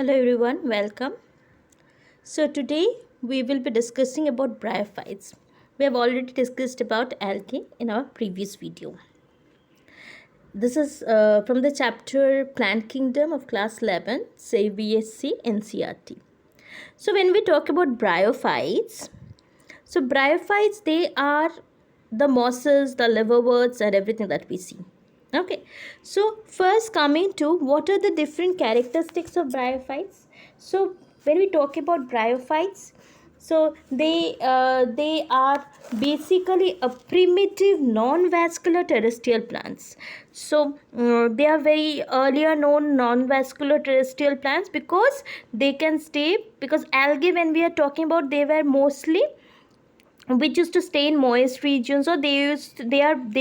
Hello everyone, welcome. So today we will be discussing about bryophytes. We have already discussed about algae in our previous video. This is from the chapter Plant Kingdom of class 11, say BSc NCERT. So when we talk about bryophytes, they are the mosses, the liverworts and everything that we see. Okay, so first coming to what are the different characteristics of bryophytes. So when we talk about bryophytes, they are basically a primitive non-vascular terrestrial plants. So they are very earlier known non-vascular terrestrial plants because they can stay, because algae, when we are talking about, they were mostly which used to stay in moist regions, or they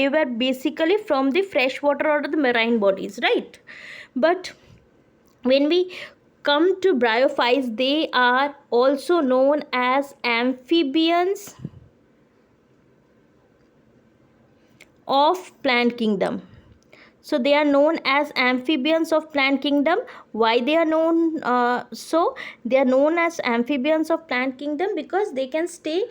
were basically from the freshwater or the marine bodies, right? But when we come to bryophytes, they are also known as amphibians of plant kingdom. So they are known as amphibians of plant kingdom. Why they are known so they are known as amphibians of plant kingdom? Because they can stay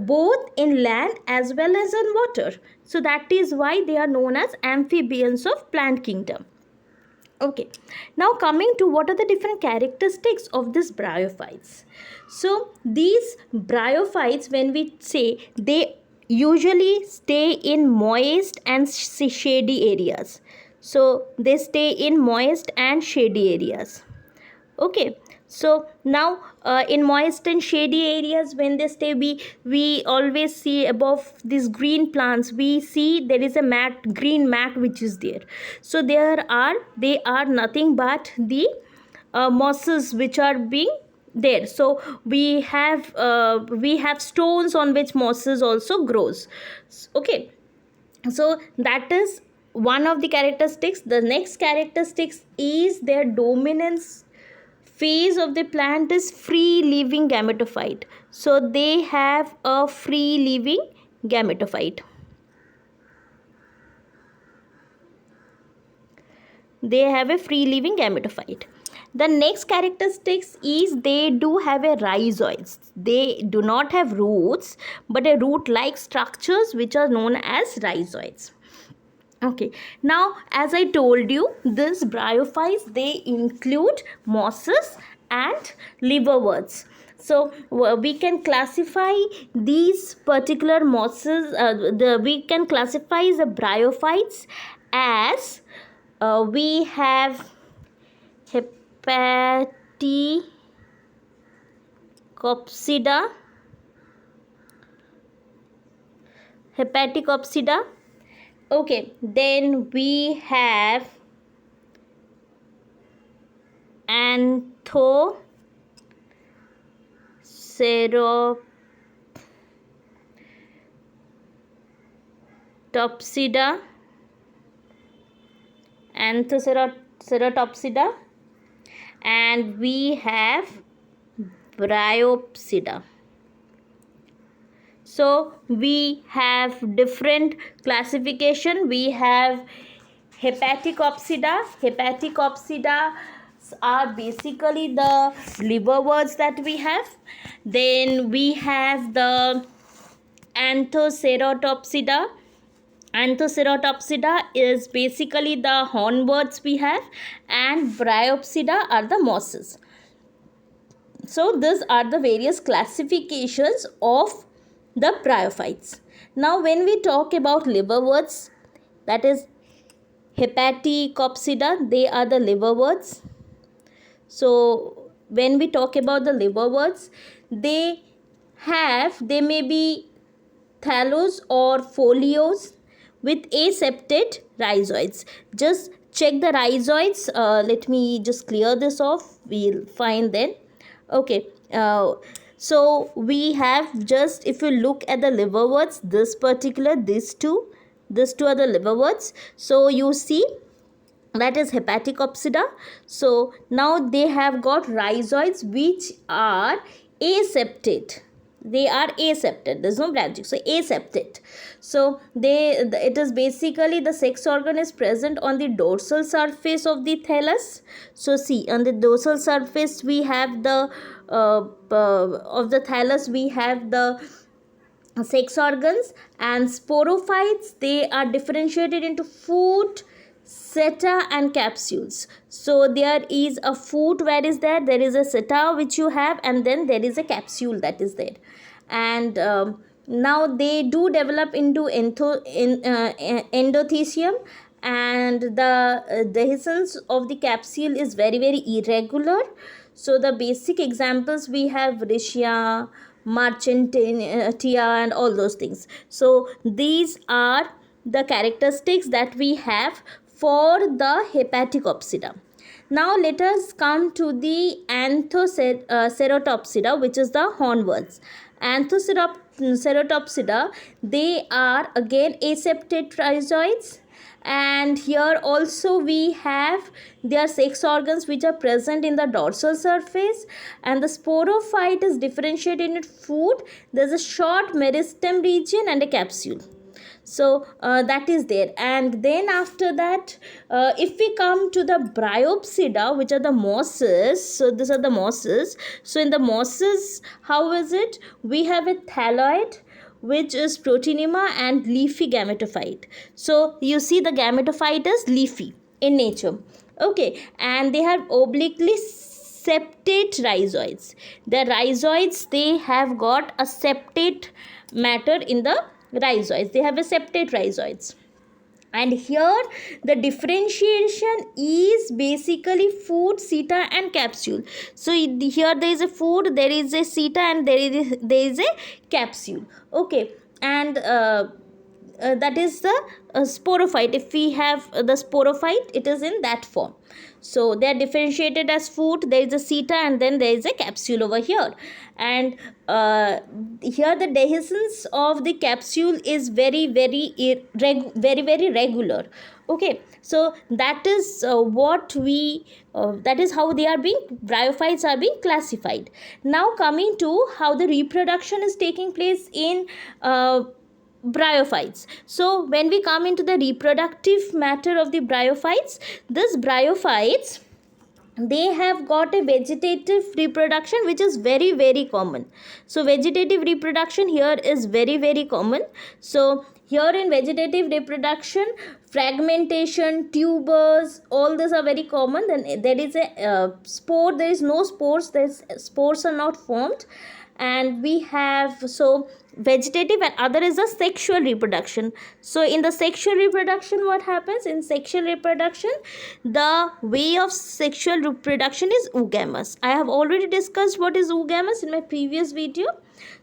both in land as well as in water. So that is why they are known as amphibians of plant kingdom. Okay, now coming to what are the different characteristics of these bryophytes. So these bryophytes, when we say, they usually stay in moist and shady areas. So they stay in moist and shady areas. Okay, so now in moist and shady areas, when they stay, we always see above these green plants, we see there is a green mat which is there. So they are nothing but the mosses which are being there. So we have stones on which mosses also grows. Okay, so that is one of the characteristics. The next characteristics is their dominance phase of the plant is free living gametophyte. So they have a free living gametophyte. They have a free living gametophyte. The next characteristics is they do have a rhizoids. They do not have roots, but a root like structures which are known as rhizoids. Okay, now as I told you, these bryophytes, they include mosses and liverworts. So we can classify these particular mosses, we can classify the bryophytes as we have Hepaticopsida, okay, then we have Anthoceratopsida, and we have Bryopsida. So we have different classification. We have Hepaticopsida. Hepaticopsida are basically the liverworts that we have. Then we have the Anthoceratopsida. Anthoceratopsida is basically the hornworts we have, and Bryopsida are the mosses. So these are the various classifications of the bryophytes. Now when we talk about liverworts, that is Hepaticopsida, they are the liverworts. So when we talk about the liverworts, they may be thallus or foliose with aseptate rhizoids. Just check the rhizoids. Let me just clear this off. We'll find then. Okay. So we have, just if you look at the liverworts, these two are the liverworts. So you see, that is Hepaticopsida. So now they have got rhizoids which are aseptate. They are aseptate. There's no branching, so aseptate. So it is basically the sex organ is present on the dorsal surface of the thallus. So see, on the dorsal surface we have the of the thallus we have the sex organs, and sporophytes, they are differentiated into foot, seta and capsules. So there is a foot where is there is a seta which you have, and then there is a capsule that is there. And now they do develop into endothecium, and the dehiscence of the capsule is very very irregular. So the basic examples we have Riccia, Marchantia and all those things. So these are the characteristics that we have for the Hepaticopsida. Now let us come to the Anthoceratopsida, which is the hornworms. Anthoceratopsida, they are again aseptate rhizoids, and here also we have their sex organs which are present in the dorsal surface, and the sporophyte is differentiated into foot. There's a short meristem region and a capsule. So that is there. And then after that, if we come to the Bryopsida, which are the mosses, so these are the mosses. So in the mosses, how is it? We have a thalloid, which is proteinema, and leafy gametophyte. So you see the gametophyte is leafy in nature. Okay, and they have obliquely septate rhizoids. The rhizoids, they have got a septate matter in the rhizoids. They have a septate rhizoids. And here the differentiation is basically foot, seta and capsule. So here there is a foot, there is a seta, and there is a capsule. Okay, and that is the sporophyte. If we have the sporophyte, it is in that form. So they are differentiated as foot, there is a seta, and then there is a capsule over here. And here the dehiscence of the capsule is very very regular. Okay, so that is what we that is how they are being, bryophytes are being classified. Now coming to how the reproduction is taking place in bryophytes. So when we come into the reproductive matter of the bryophytes, this bryophytes, they have got a vegetative reproduction which is very very common. So vegetative reproduction here is very very common. So here in vegetative reproduction, fragmentation, tubers, all these are very common. Then there is a spore, there is no spores, spores are not formed. And we have, so vegetative, and other is the sexual reproduction. So in the sexual reproduction, what happens in sexual reproduction, the way of sexual reproduction is oogamous. I have already discussed what is oogamous in my previous video.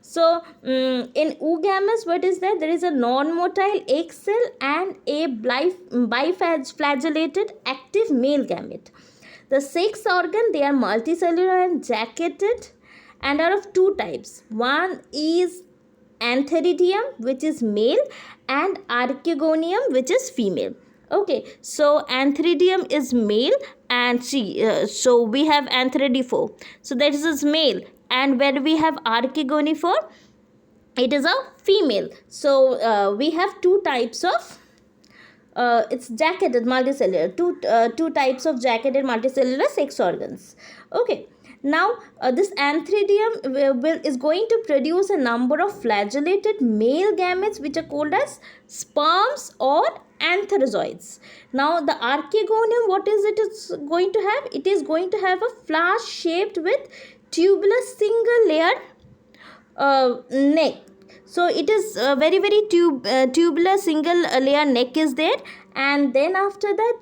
So in oogamous, what is there is a non-motile egg cell and a biflagellated active male gamete. The sex organ, they are multicellular and jacketed, and are of two types. One is antheridium, which is male, and archegonium, which is female. Okay, so antheridium is male, and so we have antheridiphore, so that is male. And when we have archegoniphore, it is a female. So we have two types of it's jacketed multicellular, two types of jacketed multicellular sex organs. Okay, now this antheridium is going to produce a number of flagellated male gametes which are called as sperms or antherozoids. Now the archegonium, what is it is going to have? It is going to have a flask shaped with tubular single layer neck. So it is very very tubular single layer neck is there, and then after that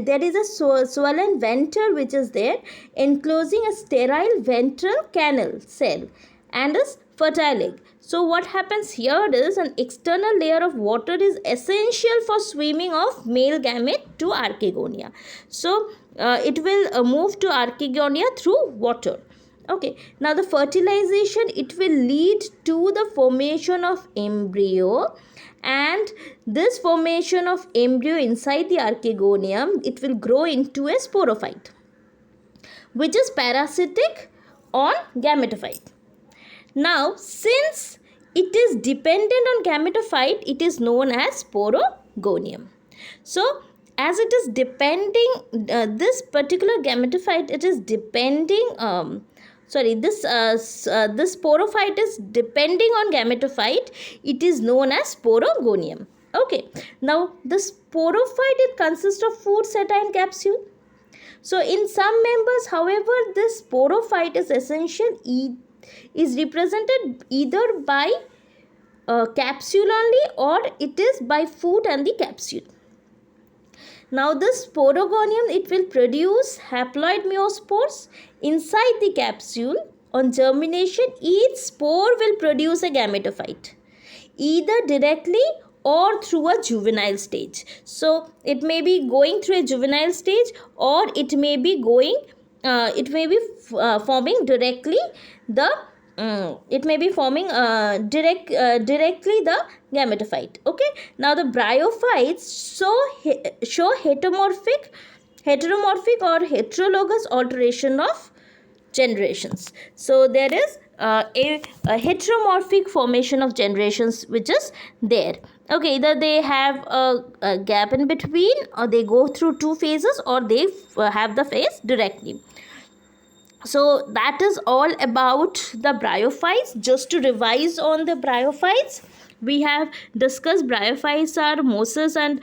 there is a swollen venter which is there, enclosing a sterile ventral canal cell and a fertile egg. So what happens here is an external layer of water is essential for swimming of male gamete to archegonia. So it will move to archegonia through water. Okay, now the fertilization, it will lead to the formation of embryo, and this formation of embryo inside the archegonium, it will grow into a sporophyte which is parasitic on gametophyte. Now, since it is dependent on gametophyte, it is known as sporogonium. So, as it is depending, this particular gametophyte, it is depending, this sporophyte is depending on gametophyte, it is known as sporogonium. Okay, now the sporophyte, it consists of food, seta and capsule. So in some members, however, this sporophyte is essential, is represented either by capsule only, or it is by food and the capsule. Now this sporogonium, it will produce haploid meiospores inside the capsule. On germination, each spore will produce a gametophyte, either directly or through a juvenile stage. So it may be going through a juvenile stage, or it may be going, forming directly the directly the gametophyte. Okay, now the bryophytes show heteromorphic or heterologous alteration of generations. So there is a heteromorphic formation of generations which is there. Okay, either they have a gap in between, or they go through two phases, or they have the phase directly. So that is all about the bryophytes. Just to revise on the bryophytes, we have discussed bryophytes are mosses and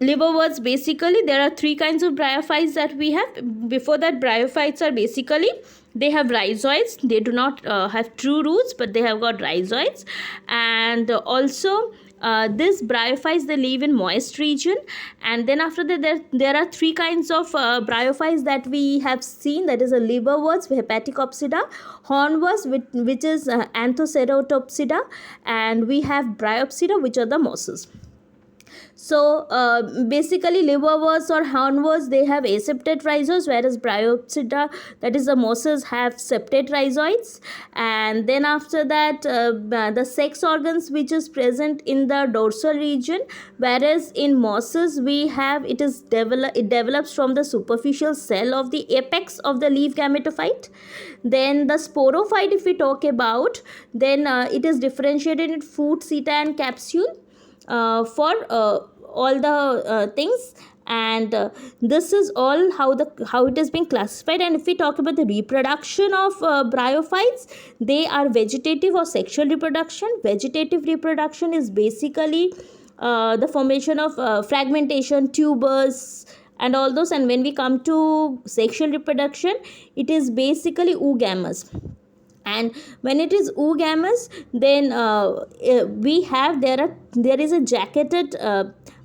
liverworts. Basically, there are three kinds of bryophytes that we have. Before that, bryophytes are basically, they have rhizoids. They do not have true roots, but they have got rhizoids. And also, this bryophytes, they live in moist region. And then after that, there are three kinds of bryophytes that we have seen. That is a liverworts, Hepaticopsida, hornworts, which is Anthoceratopsida, and we have Bryopsida, which are the mosses. So basically, liverworts or hornworts, they have aseptate rhizoids, whereas Bryopsida, that is the mosses, have septate rhizoids. And then after that, the sex organs which is present in the dorsal region, whereas in mosses we have, it develops from the superficial cell of the apex of the leaf gametophyte. Then the sporophyte, if we talk about, then it is differentiated in food, seta and capsule. For all the things, and this is all how it is being classified. And if we talk about the reproduction of bryophytes, they are vegetative or sexual reproduction. Vegetative reproduction is basically the formation of fragmentation, tubers and all those. And when we come to sexual reproduction, it is basically oogamous. And when it is oogamous, then we have, there is a jacketed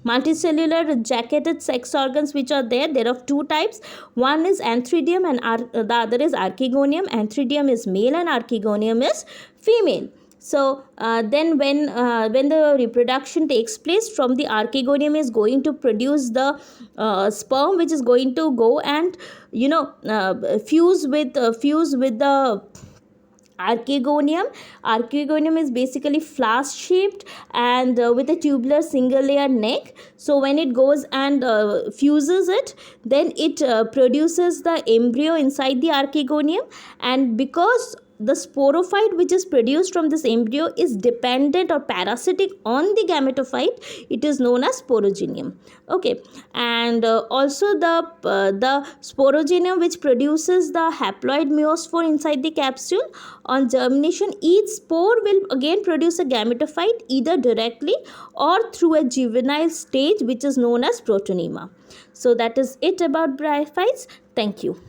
multicellular jacketed sex organs which are there. There are two types. One is anthridium and the other is archegonium. Anthridium is male and archegonium is female. So then when the reproduction takes place, from the archegonium is going to produce the sperm, which is going to go and fuse with the archegonium. Archegonium is basically flask shaped and with a tubular single layer neck. So when it goes and fuses it, then it produces the embryo inside the archegonium. And because the sporophyte which is produced from this embryo is dependent or parasitic on the gametophyte, it is known as sporogenium. Okay, and also the sporogenium which produces the haploid meiospore inside the capsule. On germination, each spore will again produce a gametophyte, either directly or through a juvenile stage which is known as protonema. So that is it about bryophytes. Thank you.